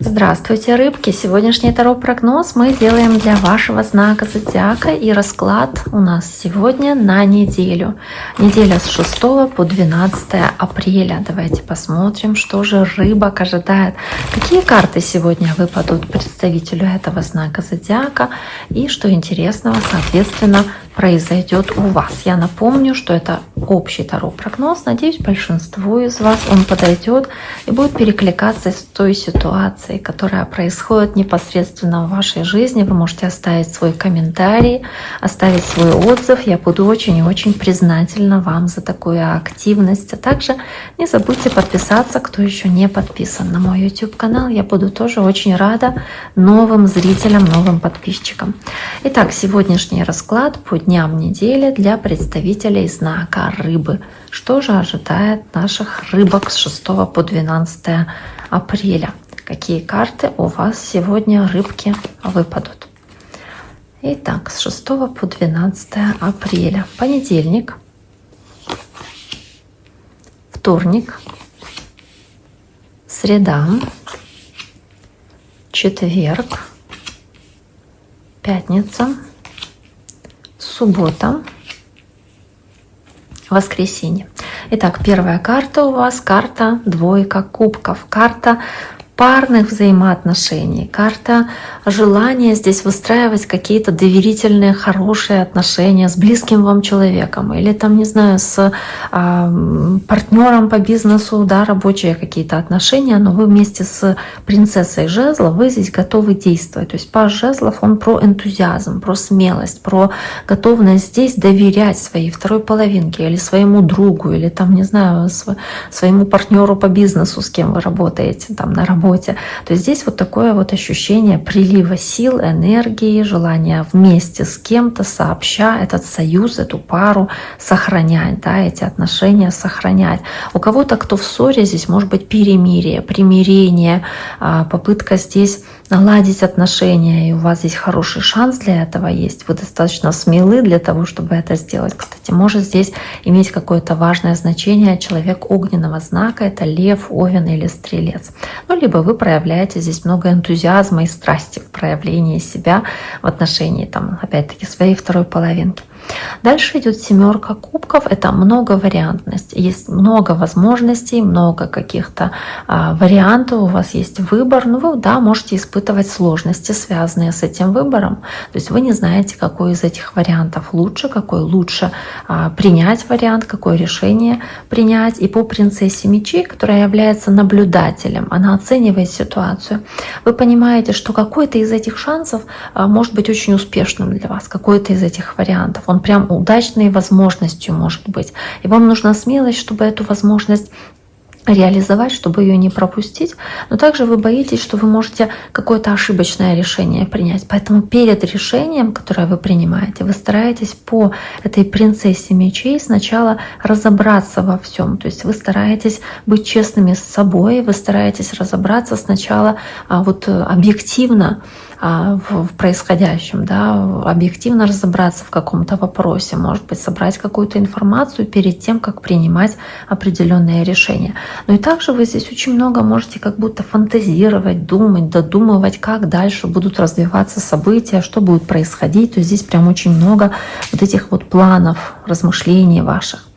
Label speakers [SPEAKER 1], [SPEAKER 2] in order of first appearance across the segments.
[SPEAKER 1] Здравствуйте, рыбки! Сегодняшний таро-прогноз мы делаем для вашего знака зодиака, и расклад у нас сегодня на неделю. Неделя с 6 по 12 апреля. Давайте посмотрим, что же рыбок ожидает. Какие карты сегодня выпадут представителю этого знака зодиака и что интересного, соответственно, произойдет у вас. Я напомню, что это общий таро-прогноз. Надеюсь, большинству из вас он подойдет и будет перекликаться с той ситуацией, которая происходит непосредственно в вашей жизни. Вы можете оставить свой комментарий, оставить свой отзыв. Я буду очень и очень признательна вам за такую активность. А также не забудьте подписаться, кто еще не подписан на мой YouTube-канал. Я буду тоже очень рада новым зрителям, новым подписчикам. Итак, сегодняшний расклад по дням недели для представителей знака Рыбы. Что же ожидает наших рыбок с 6 по 12 апреля? Какие карты у вас сегодня, рыбки, выпадут? Итак, с 6 по 12 апреля. Понедельник, вторник, среда, четверг, пятница, суббота, воскресенье. Итак, первая карта у вас карта двойка кубков, карта парных взаимоотношений, карта желания здесь выстраивать какие-то доверительные, хорошие отношения с близким вам человеком или там, не знаю, с партнером по бизнесу, да, рабочие какие-то отношения, но вы вместе с принцессой жезлов, вы здесь готовы действовать. То есть паж жезлов, он про энтузиазм, про смелость, про готовность здесь доверять своей второй половинке или своему другу, или там, не знаю, своему партнеру по бизнесу, с кем вы работаете, там, на работе. То есть здесь вот такое вот ощущение прилива сил, энергии, желания вместе с кем-то, сообща этот союз, эту пару сохранять, да, эти отношения сохранять. У кого-то, кто в ссоре, здесь может быть перемирие, примирение, попытка здесь наладить отношения, и у вас здесь хороший шанс для этого есть. Вы достаточно смелы для того, чтобы это сделать. Кстати, может здесь иметь какое-то важное значение человек огненного знака, это лев, овен или стрелец. Ну, либо вы проявляете здесь много энтузиазма и страсти в проявлении себя в отношении, там, опять-таки, своей второй половинки. Дальше идет семерка кубков, это многовариантность. Есть много возможностей, много каких-то вариантов, у вас есть выбор, но вы, да, можете испытывать сложности, связанные с этим выбором. То есть вы не знаете, какой из этих вариантов лучше, какой лучше принять вариант, какое решение принять. И по принцессе мечей, которая является наблюдателем, она оценивает ситуацию. Вы понимаете, что какой-то из этих шансов может быть очень успешным для вас, какой-то из этих вариантов. Он прям удачной возможностью может быть. И вам нужна смелость, чтобы эту возможность реализовать, чтобы ее не пропустить. Но также вы боитесь, что вы можете какое-то ошибочное решение принять. Поэтому перед решением, которое вы принимаете, вы стараетесь по этой принцессе мечей сначала разобраться во всем. То есть вы стараетесь быть честными с собой, вы стараетесь разобраться сначала вот объективно в происходящем, да, объективно разобраться в каком-то вопросе, может быть, собрать какую-то информацию перед тем, как принимать определенные решения. Но и также вы здесь очень много можете как будто фантазировать, думать, додумывать, как дальше будут развиваться события, что будет происходить. То есть здесь прям очень много вот этих вот планов, размышлений ваших.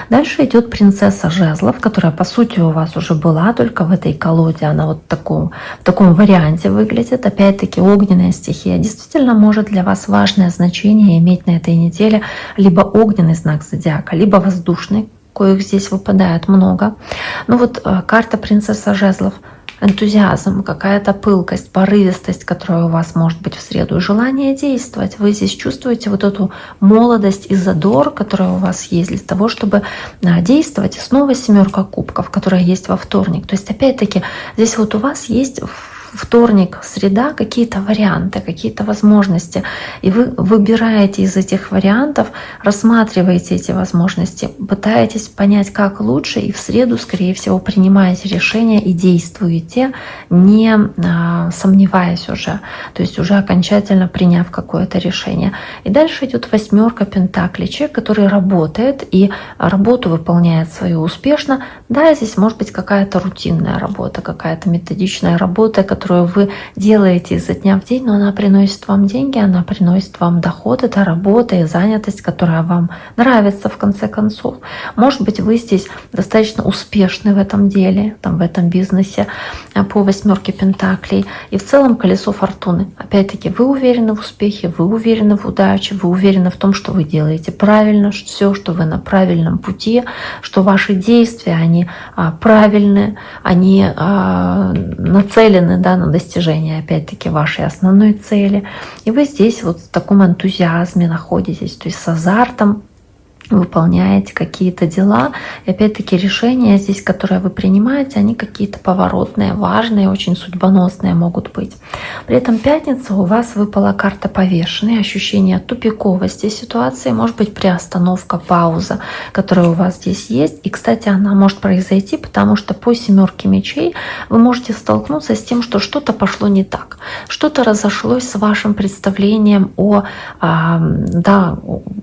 [SPEAKER 1] Дальше идет принцесса жезлов, которая по сути у вас уже была, только в этой колоде она вот в таком варианте выглядит. Опять-таки огненная стихия действительно может для вас важное значение иметь на этой неделе либо огненный знак зодиака, либо воздушный, коих здесь выпадает много. Но вот карта принцесса жезлов, энтузиазм, какая-то пылкость, порывистость, которая у вас может быть в среду, желание действовать. Вы здесь чувствуете вот эту молодость и задор, который у вас есть для того, чтобы действовать. И снова семерка кубков, которая есть во вторник. То есть опять-таки здесь вот у вас есть вторник, среда, какие-то варианты, какие-то возможности. И вы выбираете из этих вариантов, рассматриваете эти возможности, пытаетесь понять, как лучше, и в среду, скорее всего, принимаете решение и действуете, не сомневаясь уже, то есть уже окончательно приняв какое-то решение. И дальше идет восьмерка пентаклей, человек, который работает и работу выполняет свою успешно. Да, здесь может быть какая-то рутинная работа, какая-то методичная работа, которую вы делаете изо дня в день, но она приносит вам деньги, она приносит вам доход, это работа и занятость, которая вам нравится в конце концов. Может быть, вы здесь достаточно успешны в этом деле, в этом бизнесе по 8 пентаклей. И в целом колесо фортуны. Опять-таки, вы уверены в успехе, вы уверены в удаче, вы уверены в том, что вы делаете правильно, все, что вы на правильном пути, что ваши действия, они правильные, они нацелены, на достижение, опять-таки, вашей основной цели. И вы здесь вот в таком энтузиазме находитесь, то есть с азартом выполняете какие-то дела. И опять-таки решения здесь, которые вы принимаете, они какие-то поворотные, важные, очень судьбоносные могут быть. При этом пятница у вас выпала карта повешенной, ощущение тупиковости ситуации, может быть приостановка, пауза, которая у вас здесь есть. И, кстати, она может произойти, потому что по 7 мечей вы можете столкнуться с тем, что что-то пошло не так, что-то разошлось с вашим представлением о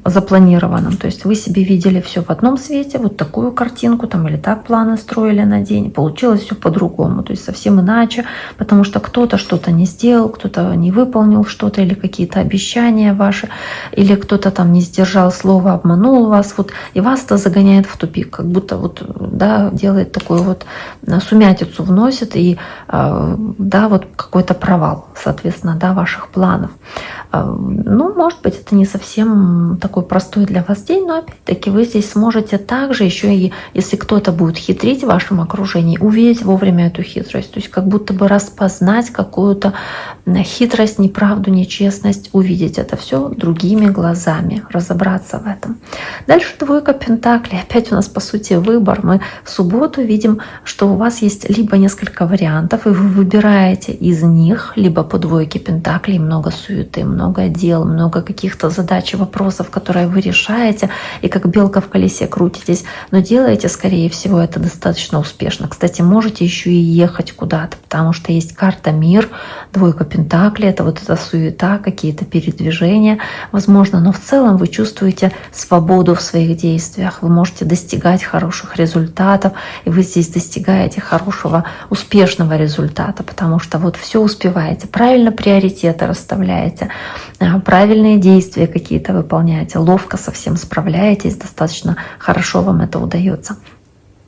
[SPEAKER 1] запланированном. То есть вы себе видели все в одном свете, вот такую картинку или так планы строили на день, получилось все по-другому, то есть совсем иначе, потому что кто-то что-то не сделал, кто-то не выполнил что-то или какие-то обещания ваши, или кто-то не сдержал слово, обманул вас, и вас это загоняет в тупик, как будто делает такую сумятицу, вносит и какой-то провал, соответственно, ваших планов. Может быть, это не совсем такой простой для вас день, но опять-таки вы здесь сможете также еще и, если кто-то будет хитрить в вашем окружении, увидеть вовремя эту хитрость, то есть как будто бы распознать какую-то хитрость, неправду, нечестность, увидеть это все другими глазами, разобраться в этом. Дальше 2 пентаклей, опять у нас по сути выбор. Мы в субботу видим, что у вас есть либо несколько вариантов, и вы выбираете из них, либо по 2 пентаклей много суеты, много дел, много каких-то задач и вопросов, которые вы решаете, и как белка в колесе крутитесь, но делаете, скорее всего, это достаточно успешно. Кстати, можете еще и ехать куда-то, потому что есть карта мир, 2 пентаклей, это эта суета, какие-то передвижения, возможно, но в целом вы чувствуете свободу в своих действиях, вы можете достигать хороших результатов, и вы здесь достигаете хорошего, успешного результата, потому что все успеваете, правильно приоритеты расставляете, правильные действия какие-то выполняете, ловко со всем справляетесь, достаточно хорошо вам это удается.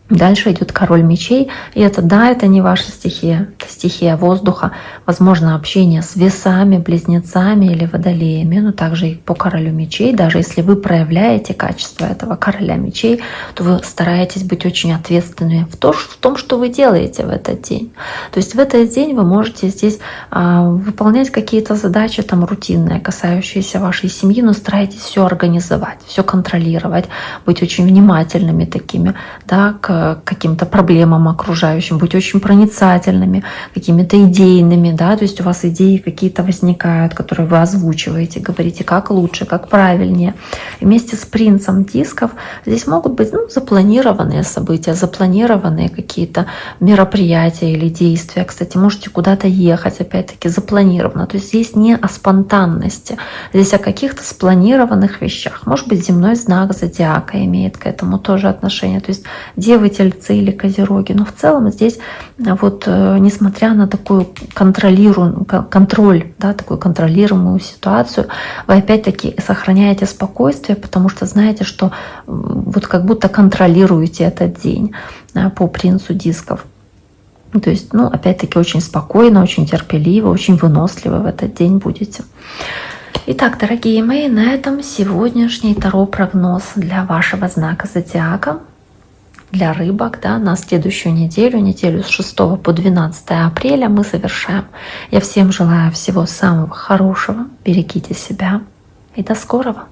[SPEAKER 1] Дальше идет король мечей, и это не ваша стихия, это стихия воздуха, возможно, общение с весами, близнецами или водолеями, но также и по королю мечей, даже если вы проявляете качество этого короля мечей, то вы стараетесь быть очень ответственными в том, что вы делаете в этот день. То есть в этот день вы можете здесь выполнять какие-то задачи рутинные, касающиеся вашей семьи, но старайтесь все организовать, все контролировать, быть очень внимательными такими, к каким-то проблемам окружающим, быть очень проницательными, какими-то идейными, то есть у вас идеи какие-то возникают, которые вы озвучиваете, говорите, как лучше, как правильнее. И вместе с принцем дисков здесь могут быть запланированные события, запланированные какие-то мероприятия или действия. Кстати, можете куда-то ехать, опять-таки запланировано. То есть здесь не о спонтанности, здесь о каких-то спланированных вещах. Может быть, земной знак зодиака имеет к этому тоже отношение. То есть девы, Тельцы или Козероги. Но в целом здесь несмотря на такую контроль, такую контролируемую ситуацию, вы опять-таки сохраняете спокойствие, потому что знаете, что как будто контролируете этот день по принцу дисков. То есть, опять-таки, очень спокойно, очень терпеливо, очень выносливо в этот день будете. Итак, дорогие мои, на этом сегодняшний таро-прогноз для вашего знака зодиака, для рыбок, на следующую неделю с 6 по 12 апреля мы завершаем. Я всем желаю всего самого хорошего, берегите себя и до скорого!